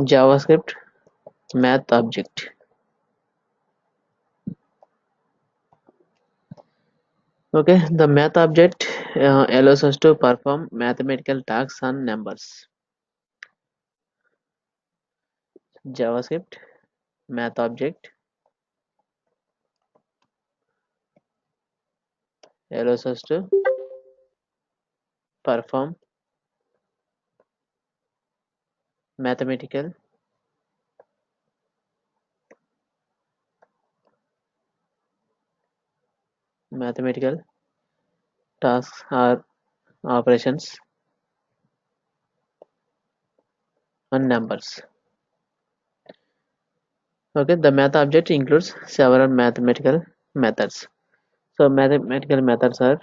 JavaScript math object. Okay, the math object allows us to perform mathematical tasks on numbers. JavaScript math object allows us to perform mathematical tasks or operations on numbers. Okay, the math object includes several mathematical methods. So mathematical methods are,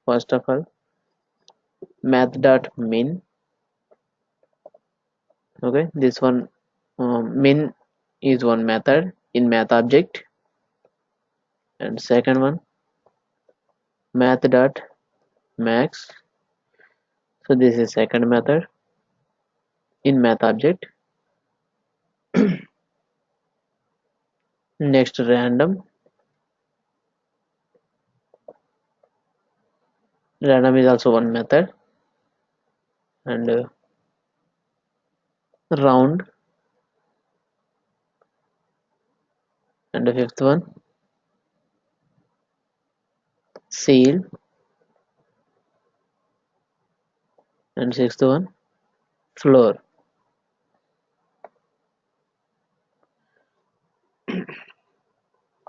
first of all, math.min. Okay, this one, min is one method in math object, and second one, math.max. So this is second method in math object. Next, random is also one method, and round, and the fifth one, seal, and sixth one, floor.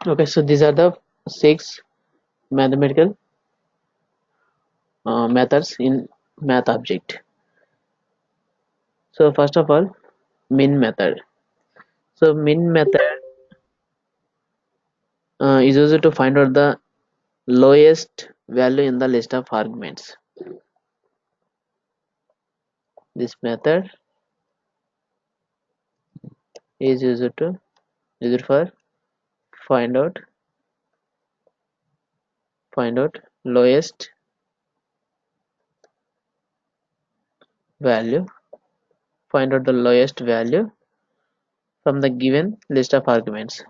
Okay, so these are the 6 mathematical methods in math object. So first of all, min method. So min method is used to find out the lowest value in the list of arguments. This method is used for find out lowest value find out the lowest value from the given list of arguments.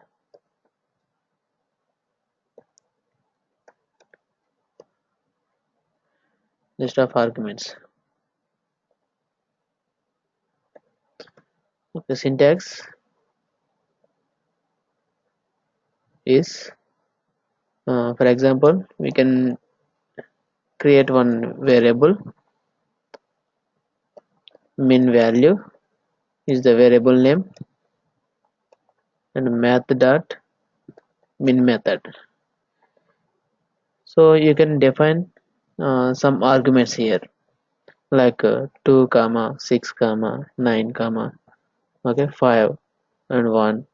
Okay, syntax is, for example, we can create one variable. Min value is the variable name, and math dot min method. So you can define some arguments here, like 2 comma 6 comma 9 comma, okay, 5 and 1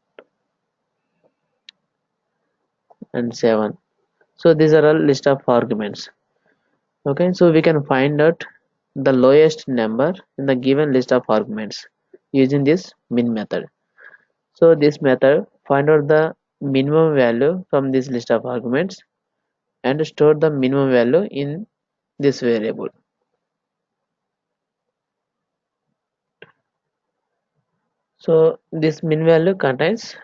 and 7. So these are all list of arguments. Okay, so we can find out the lowest number in the given list of arguments using this min method. So this method find out the minimum value from this list of arguments and store the minimum value in this variable. So this min value contains,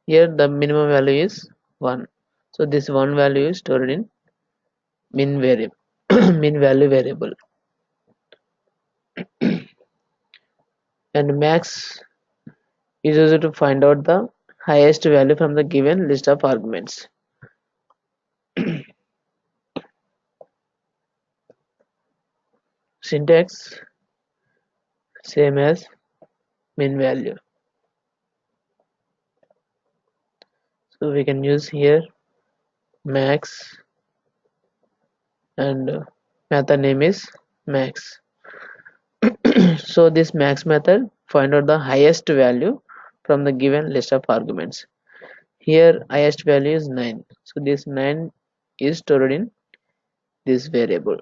here the minimum value is 1. So this one value is stored in min variable min value variable. And max is used to find out the highest value from the given list of arguments. Syntax same as min value. So we can use here max, and method name is max. So this max method find out the highest value from the given list of arguments. Here highest value is 9. So this 9 is stored in this variable,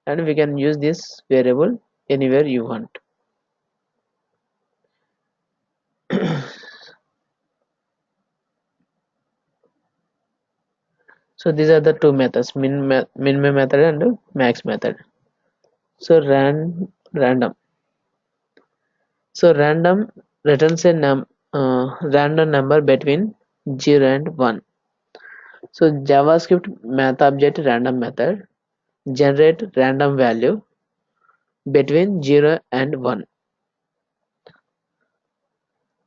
and we can use this variable anywhere you want. So these are the two methods, min method and max method. So random. So random returns a random number between 0 and 1. So JavaScript math object random method generate random value between 0 and 1.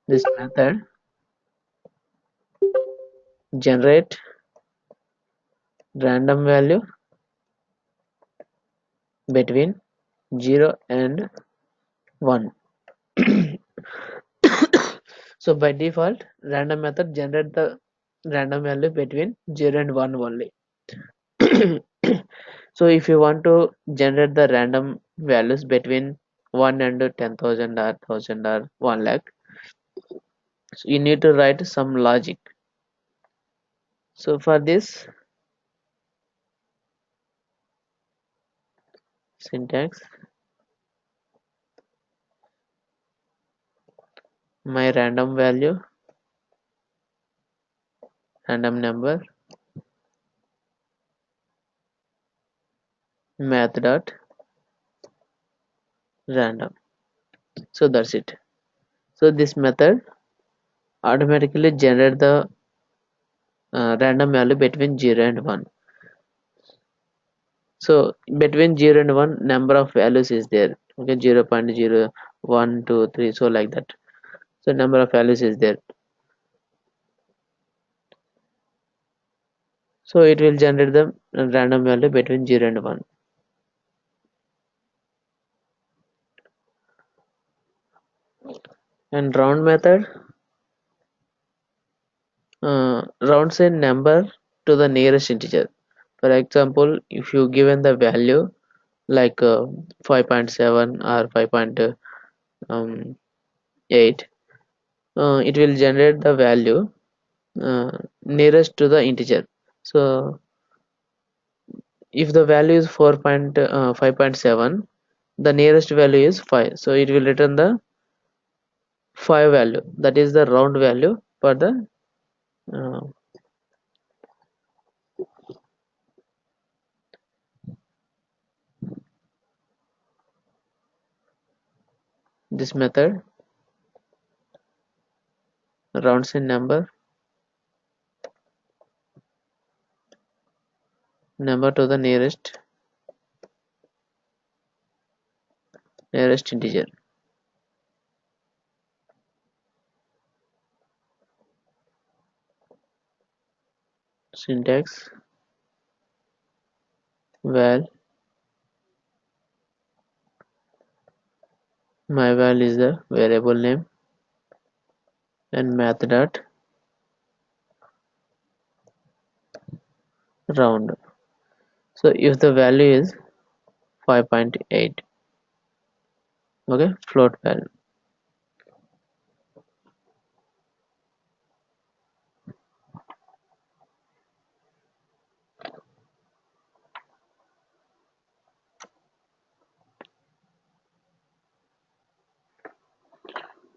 This method generate random value between 0 and 1. So by default, random method generate the random value between 0 and 1 only. So if you want to generate the random values between 1 and 10,000 or 1000 or 1 lakh, so you need to write some logic. So for this syntax, my random value, random number, math dot random. So that's it. So this method automatically generate the random value between 0 and 1. So between 0 and 1 number of values is there. Okay, 0 0.01 2 3, so like that. So number of values is there. So it will generate the random value between 0 and 1. And round method rounds a number to the nearest integer. For example, if you given the value like 5.7 or 5.8, it will generate the value nearest to the integer. So if the value is 5.7, the nearest value is 5, so it will return the 5 value, that is the round value for the uh, this method rounds a number to the nearest integer. Syntax val my val is the variable name and math dot round. So if the value is 5.8, okay, float value.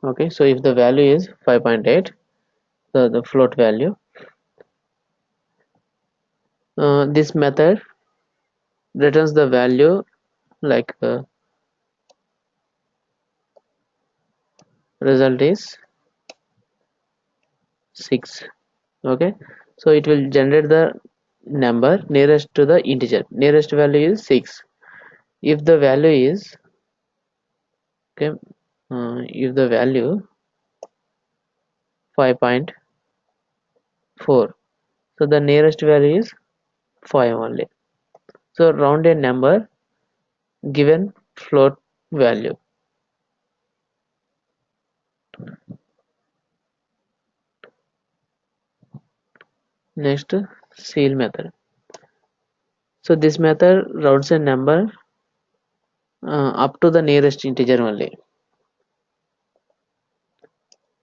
Okay, so if the value is 5.8, so the float value, this method returns the value like result is 6. Okay, so it will generate the number nearest to the integer, nearest value is 6. If the value is okay, if the value 5.4, so the nearest value is 5 only. So round a number given float value. Next, seal method. So this method rounds a number up to the nearest integer only.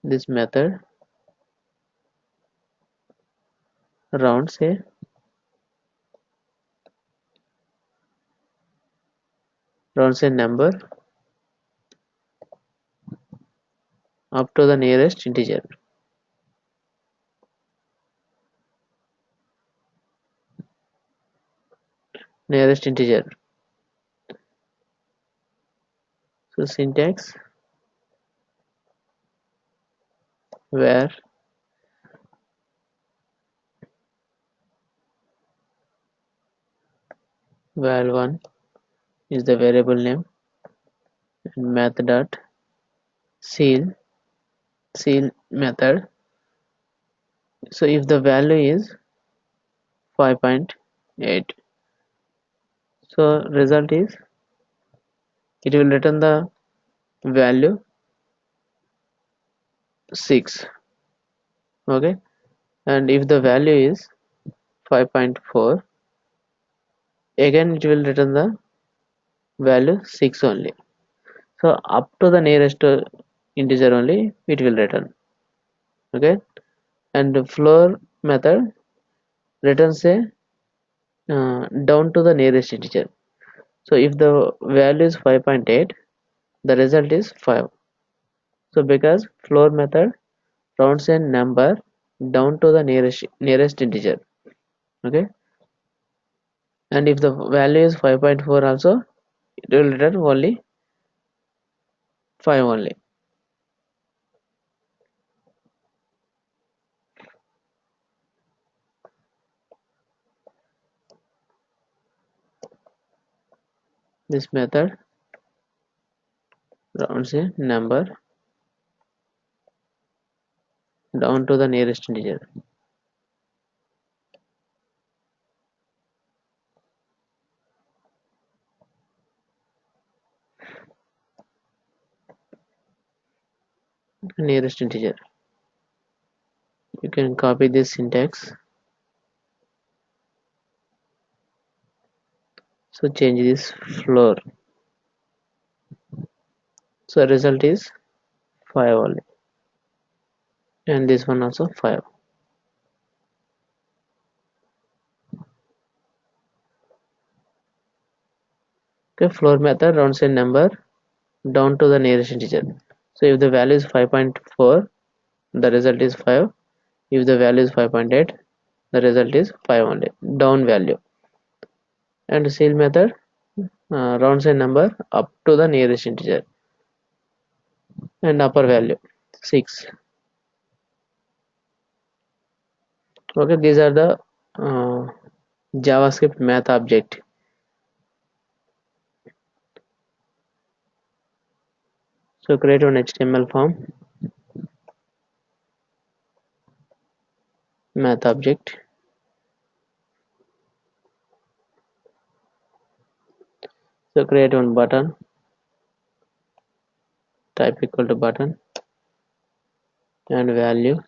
This method rounds a number up to the nearest integer. Nearest integer. So syntax where val1 is the variable name, and math dot seal method. So if the value is 5.8, so result is it will return the value 6. Okay, and if the value is 5.4, again it will return the value 6 only. So up to the nearest integer only it will return. Okay, and the floor method returns a down to the nearest integer. So if the value is 5.8, the result is 5. So because floor method rounds a number down to the nearest integer. Okay, and if the value is 5.4 also, it will return only 5 only. This method rounds a number down to the nearest integer. Nearest integer. You can copy this syntax. So change this floor. So result is 5 only, and this one also 5. Okay, floor method rounds a number down to the nearest integer. So if the value is 5.4, the result is 5. If the value is 5.8, the result is 5 only, down value. And seal method rounds a number up to the nearest integer, and upper value 6. Okay, these are the JavaScript math object. So create an HTML form, math object. So create one button, type equal to button, and value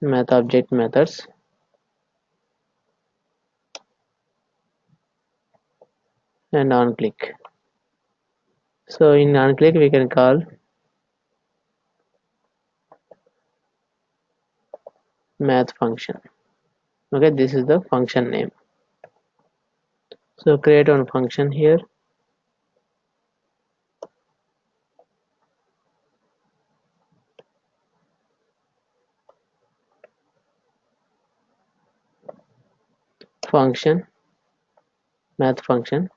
math object methods, and on click. So in on click we can call math function. Okay, this is the function name. So create one function here, function math function.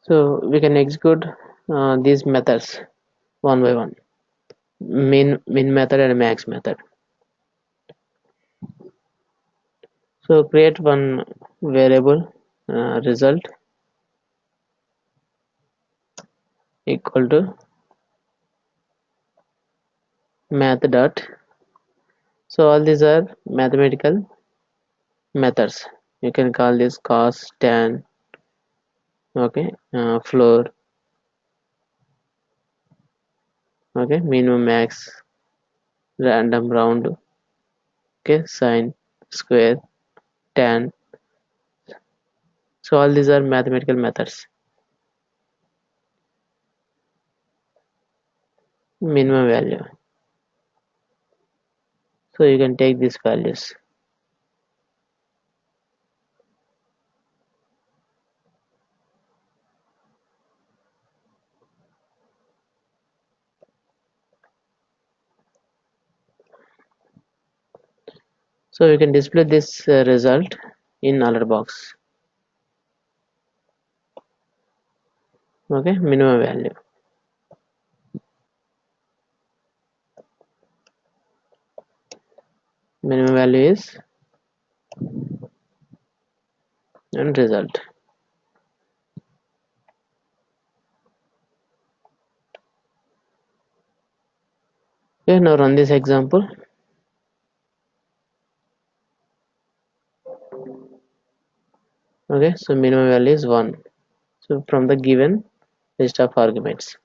So we can execute these methods one by one, min method and max method. So create one variable result equal to math dot. So all these are mathematical methods. You can call this cos, tan, okay, floor, okay, minimum, max, random, round, okay, sine, square, tan. So all these are mathematical methods. Minimum value. So you can take these values. So you can display this result in alert box. Okay, minimum value. Minimum value is and result. Okay, now run this example. Okay, so minimum value is 1. So from the given list of arguments,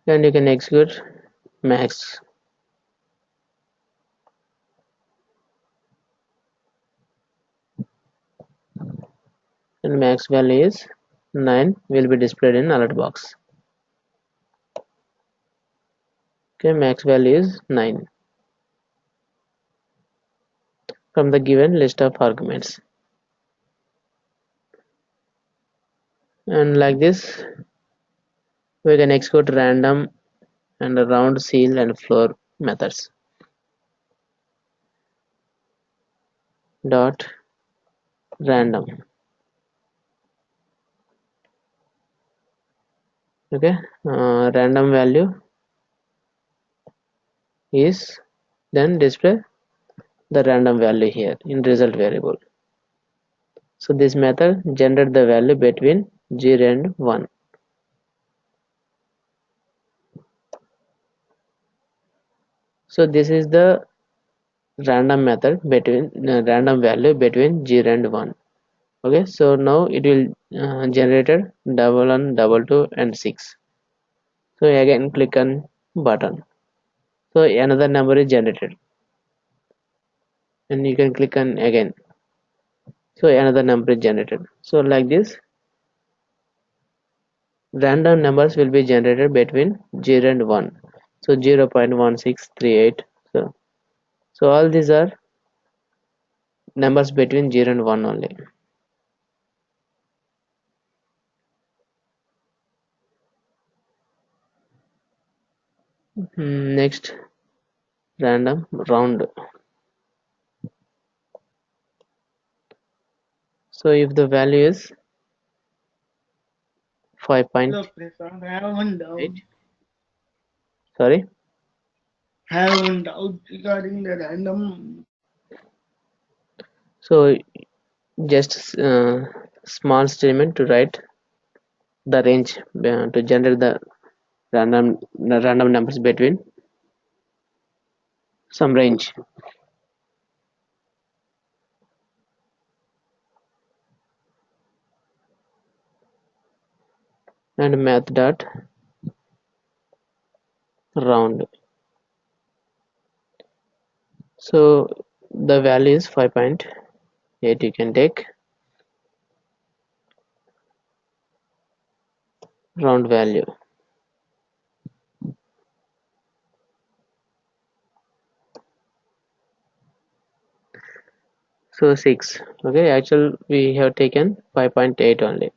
and you can execute max, and max value is 9 will be displayed in alert box. Okay, max value is 9 from the given list of arguments. And like this, we can execute random and round, seal, and floor methods. Dot random. Okay, random value is then display the random value here in result variable. So this method generate the value between 0 and 1. So this is the random method between random value between 0 and 1. Okay, so now it will generated double one, double two, and 6. So again click on button. So another number is generated, and you can click on again. So another number is generated. So like this, random numbers will be generated between 0 and 1. So 0.1638. So all these are numbers between 0 and 1 only. Next, random round. So if the value is 5.8, Look, Prashant, I have one doubt. sorry, I have one doubt regarding the random. so just small statement to write the range to generate the random numbers between some range, and math dot round. So the value is 5.8. You can take round value. So 6. Okay, actually we have taken 5.8 only.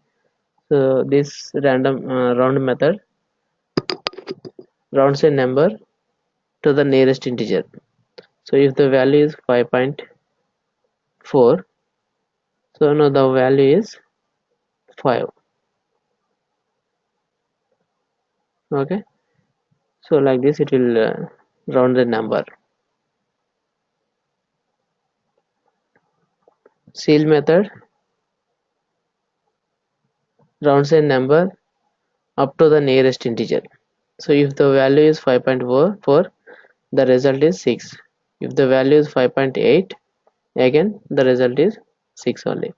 So this random round method rounds a number to the nearest integer. So if the value is 5.4, so now the value is 5. Okay, so like this it will round the number. Seal method rounds a number up to the nearest integer. So if the value is 5.4, the result is 6. If the value is 5.8, again the result is 6 only.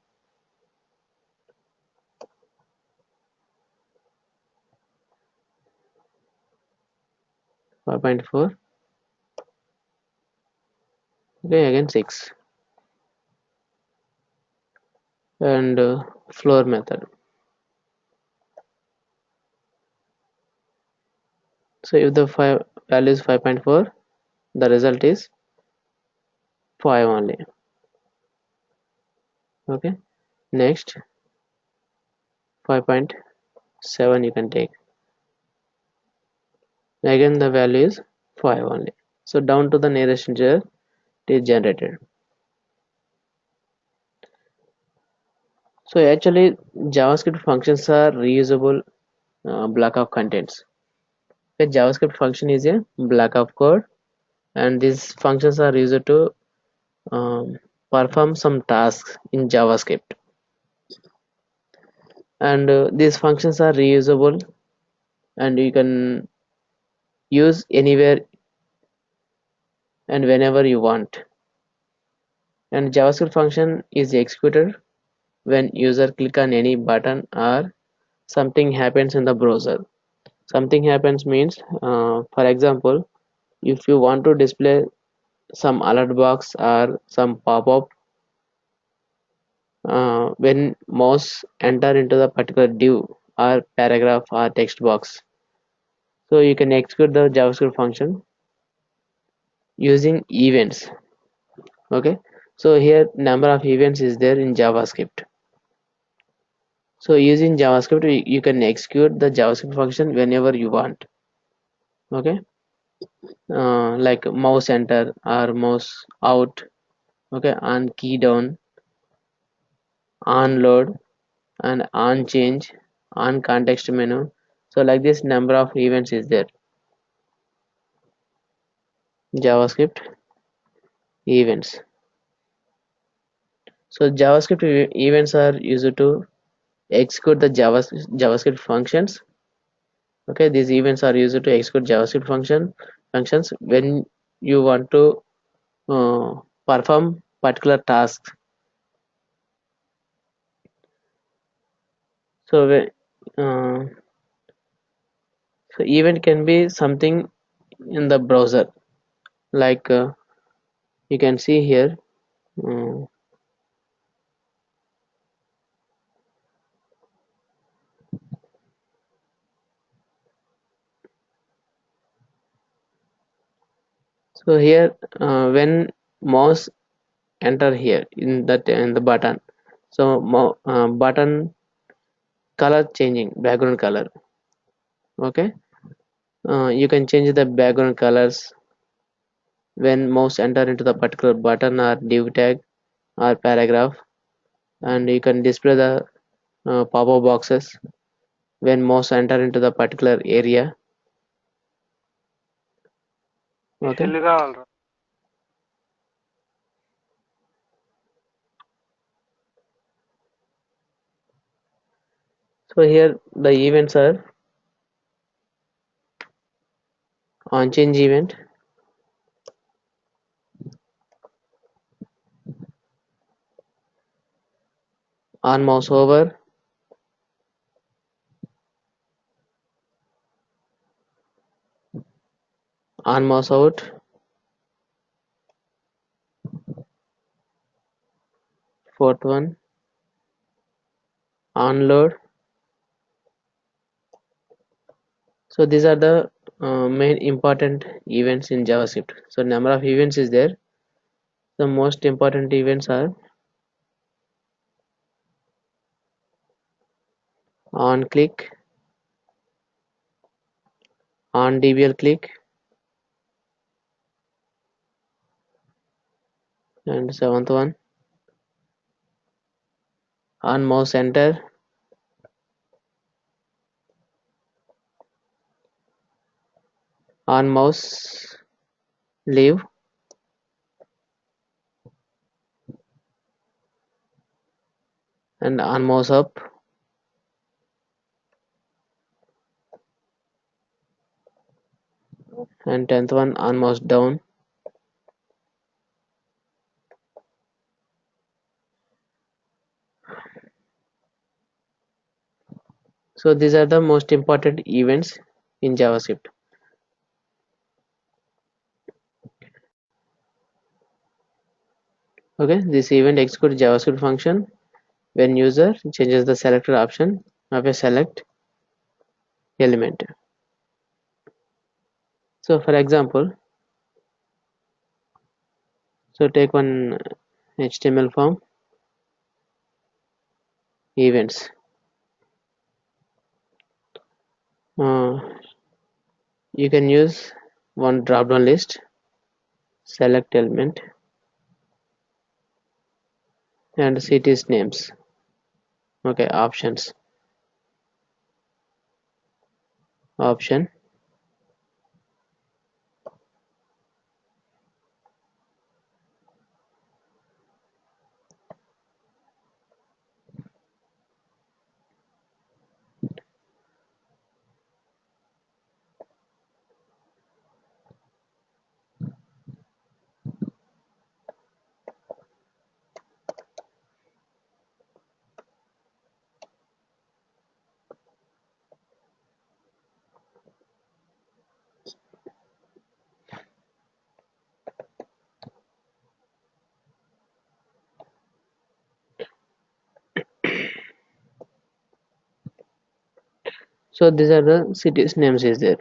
5.4, okay, again 6. And floor method. So if the value is 5.4, the result is 5 only. Okay, next 5.7 you can take, again the value is 5 only. So down to the nearest integer it is generated. So actually, JavaScript functions are reusable block of contents. A JavaScript function is a block of code, and these functions are used to um, perform some tasks in JavaScript. And these functions are reusable, and you can use anywhere and whenever you want. And JavaScript function is executed when user click on any button or something happens in the browser. Something happens means, for example, if you want to display some alert box or some pop-up when mouse enter into the particular div or paragraph or text box, so you can execute the JavaScript function using events. Okay, so here number of events is there in JavaScript. So using JavaScript you can execute the JavaScript function whenever you want. Okay, like mouse enter or mouse out. Okay, on key down, on load, and on change, on context menu. So like this number of events is there. JavaScript events. So JavaScript events are used to execute the JavaScript functions. Okay, these events are used to execute JavaScript functions when you want to perform particular tasks. So so event can be something in the browser, like you can see here. uh, so here when mouse enter here in the button, so button color changing, background color. Okay, you can change the background colors when mouse enter into the particular button or div tag or paragraph, and you can display the pop-up boxes when mouse enter into the particular area. Okay, cell కావాలరా. so here the events are on change event, on mouse over, on mouse out, fourth one on load. So these are the main important events in JavaScript. So number of events is there. The most important events are on click, on DBL click, and seventh one on mouse enter, on mouse leave, and on mouse up, and 10th one on mouse down. So these are the most important events in JavaScript. Okay, this event executes JavaScript function when user changes the selected option of a select element. So for example, so take one HTML form events. Uh, you can use one drop down list, select element, and cities names. Okay, option. So these are the cities names is there.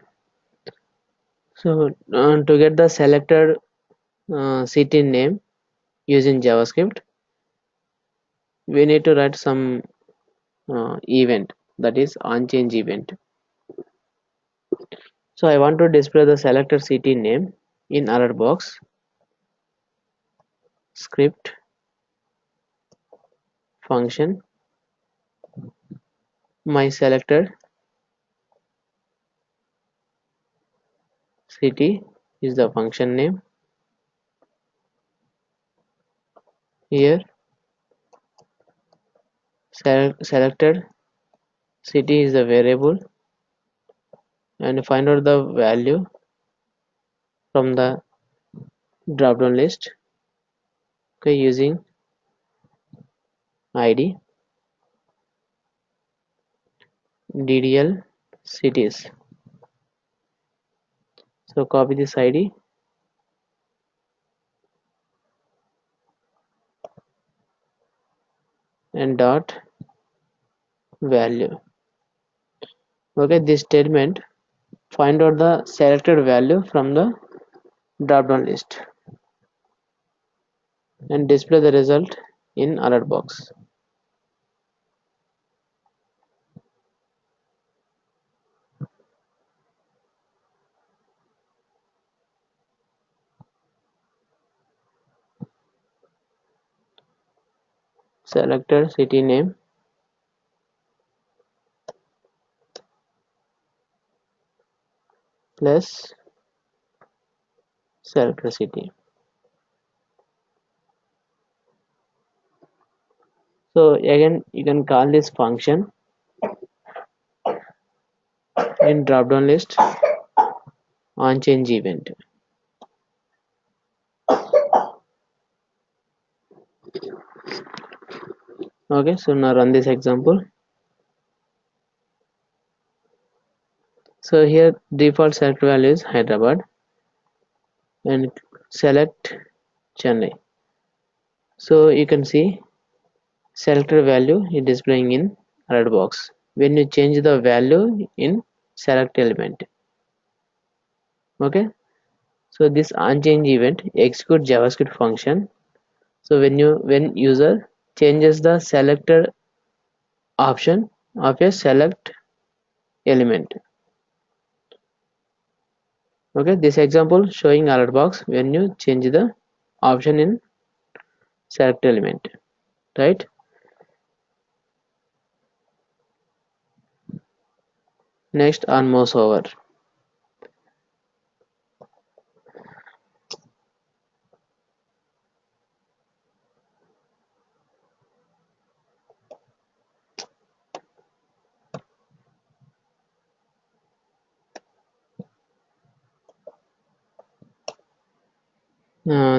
So to get the selected city name using JavaScript, we need to write some event, that is onChange event. So I want to display the selected city name in alert box script function. My selected city is the function name. Here selected city is the variable, and find out the value from the drop down list, okay, using id ddl cities. So copy this id and dot value. Okay, this statement find out the selected value from the drop down list and display the result in alert box. Selected city name plus selected city. So again you can call this function in drop down list on change event. Okay, so now run this example. So here default select value is Hyderabad and select Chennai. So you can see selected value is displaying in alert box when you change the value in select element. Okay, so this onChange event execute JavaScript function. So when user changes the selected option of a select element. Okay, this example showing alert box when you change the option in select element, right? Next on mouse over.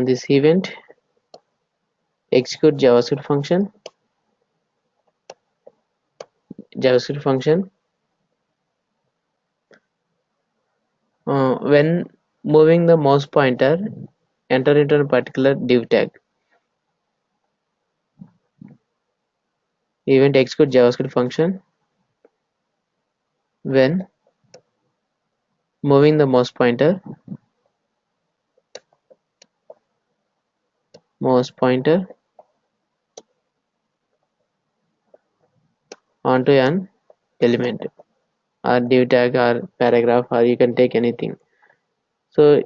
This event execute JavaScript function when moving the mouse pointer, enter into a particular div tag. Event execute JavaScript function when moving the mouse pointer onto an element or div tag or paragraph, or you can take anything. So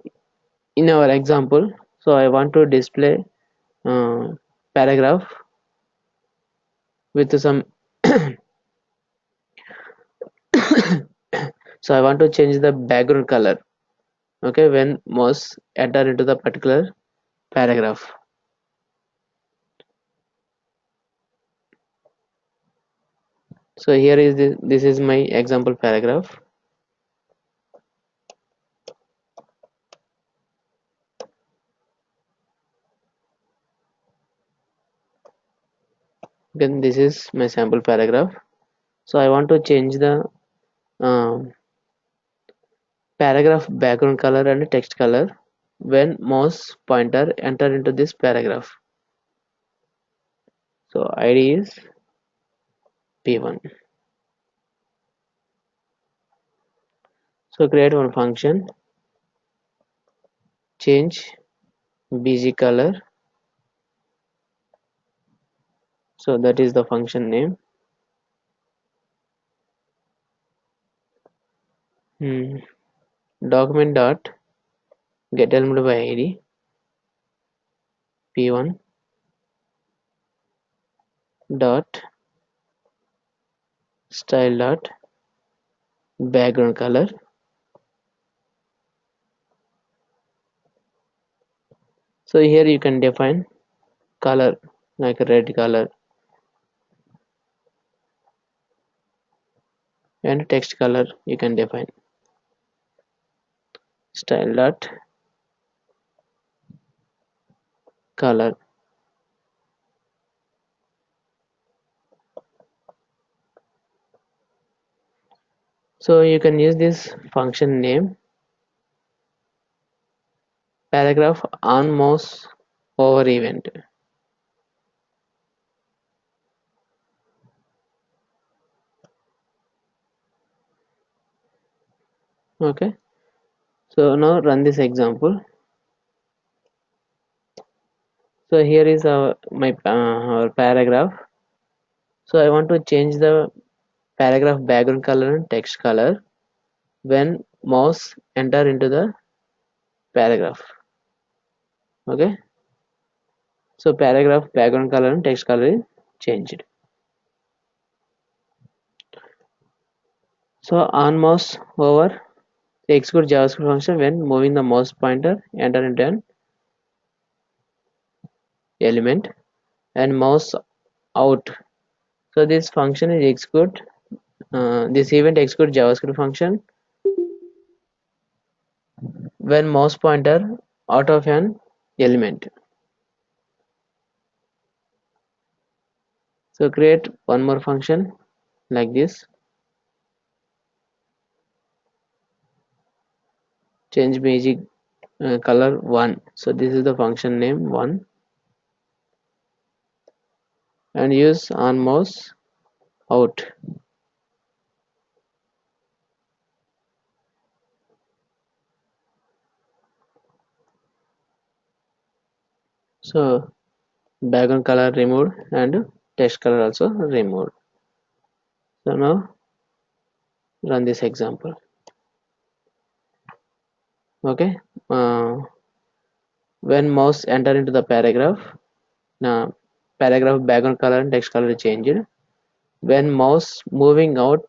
in our example, so I want to display paragraph with some So I want to change the background color, okay, when mouse enter into the particular paragraph. So here is this is my example paragraph. Then this is my sample paragraph. So I want to change the um, paragraph background color and text color when mouse pointer enter into this paragraph. So id is p1. So create one function, change bg color. So that is the function name. Document dot get element by id p1 dot style dot background color. So here you can define color like a red color, and text color you can define style dot color. So you can use this function name paragraph on mouse over event. Okay, so now run this example. So here is our paragraph. So I want to change the paragraph background color and text color when mouse enter into the paragraph. Okay, so paragraph background color and text color is changed. So on mouse over execute JavaScript function when moving the mouse pointer enter into an element, and mouse out. So this function is execute this event execute JavaScript function when mouse pointer out of an element. So create one more function like this, change basic color 1. So this is the function name 1, and use on mouse out. So background color removed and text color also removed. So now run this example. Okay, when mouse enter into the paragraph, now paragraph background color and text color is changed. When mouse moving out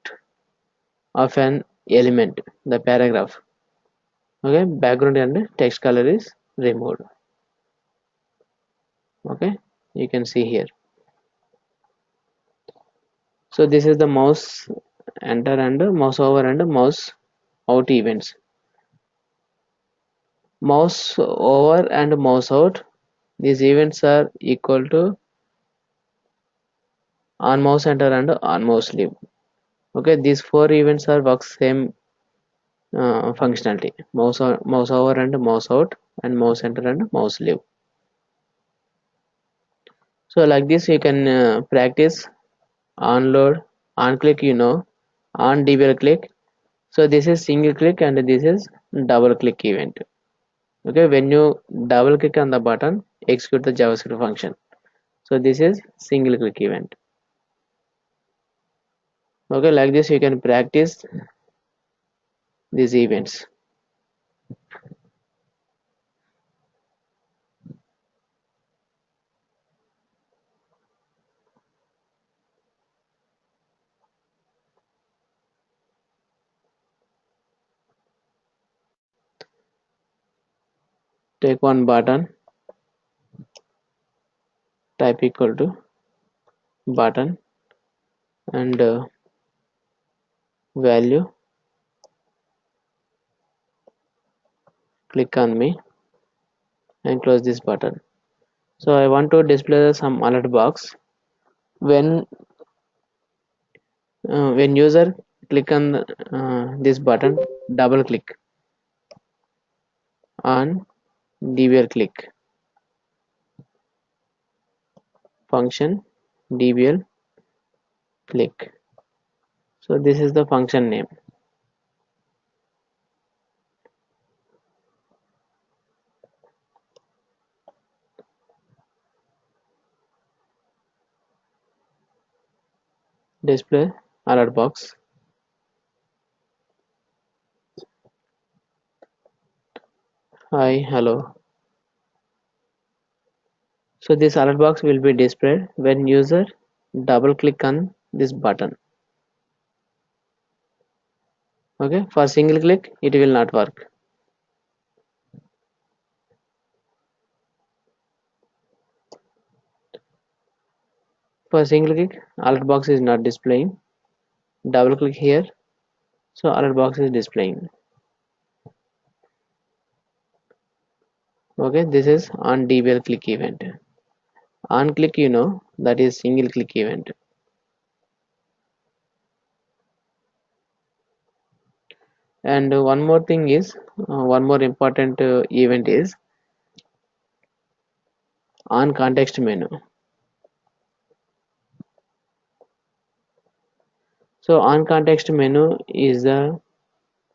of an element, the paragraph, okay, background and text color is removed. Okay, you can see here. So this is the mouse enter and mouse over and mouse out events. Mouse over and mouse out, these events are equal to on mouse enter and on mouse leave. Okay, these four events are work same functionality: mouse over and mouse out, and mouse enter and mouse leave. So like this you can practice on load, on click, on double click. So this is single click and this is double click event. Okay, when you double click on the button, execute the JavaScript function. So this is single click event. Okay, like this you can practice these events. take one button, type equal to button, and value, click on me and close this button. So I want to display some alert box when user click on this button, double click on dbl click function dbl click. So this is the function name. Display alert box. Hi, hello. So this alert box will be displayed when user double click on this button. Okay, for single click it will not work. For single click alert box is not displaying. Double click here, so alert box is displaying. Okay, this is on dbl click event. On click, that is single click event. And one more thing is, one more important event is on context menu. So on context menu is the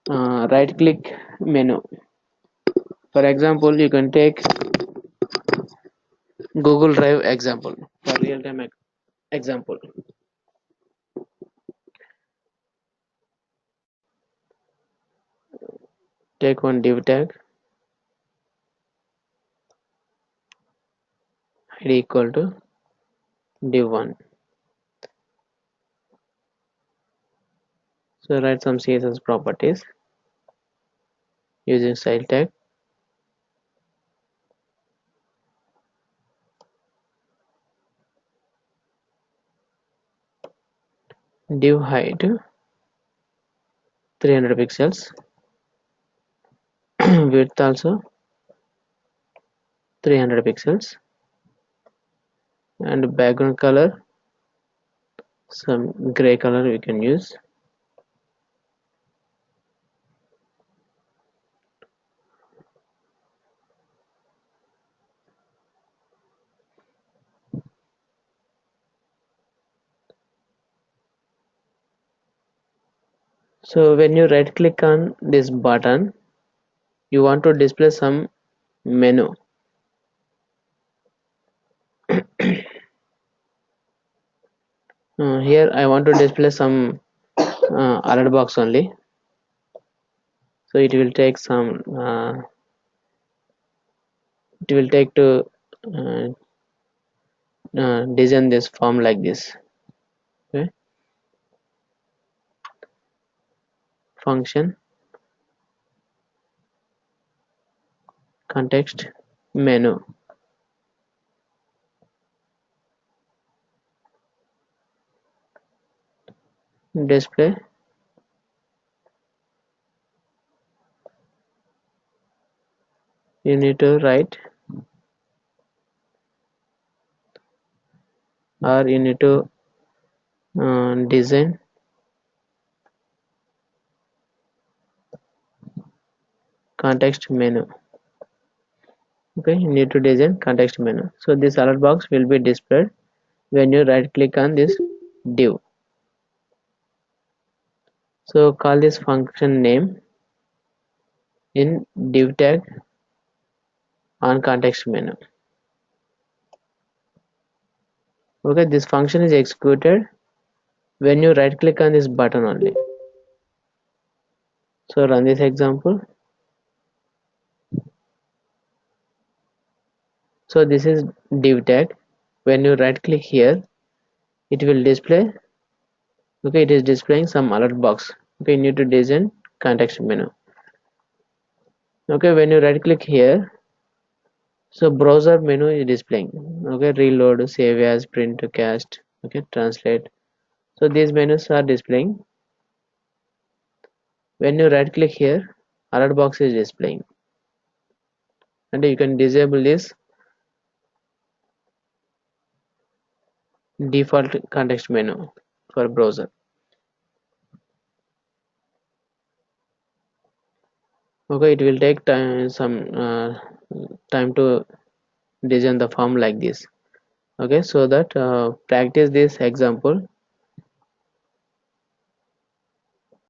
right click menu. For example, you can take Google Drive example for real time example. Take one div tag id equal to div1. So write some CSS properties using style tag. Div height 300 pixels, width also 300 pixels, and background color some gray color we can use. So when you right click on this button, you want to display some menu. Here I want to display some alert box only. So it will take some it will take to uh, design this form like this. Okay, function context menu, display you need to write, or you need to design context menu. Okay, you need to design context menu. So this alert box will be displayed when you right click on this div. So call this function name in div tag on context menu. Okay, this function is executed when you right click on this button only. So run this example. So this is div tag. When you right click here, it will display. Okay, it is displaying some alert box. Okay, you need to design context menu. Okay, when you right click here, So browser menu is displaying. Okay, reload, save as, print, cast, okay, translate. So these menus are displaying. When you right click here, alert box is displaying, and you can disable this default context menu for browser. Okay, it will take some time to design the form like this. Okay, so that practice this example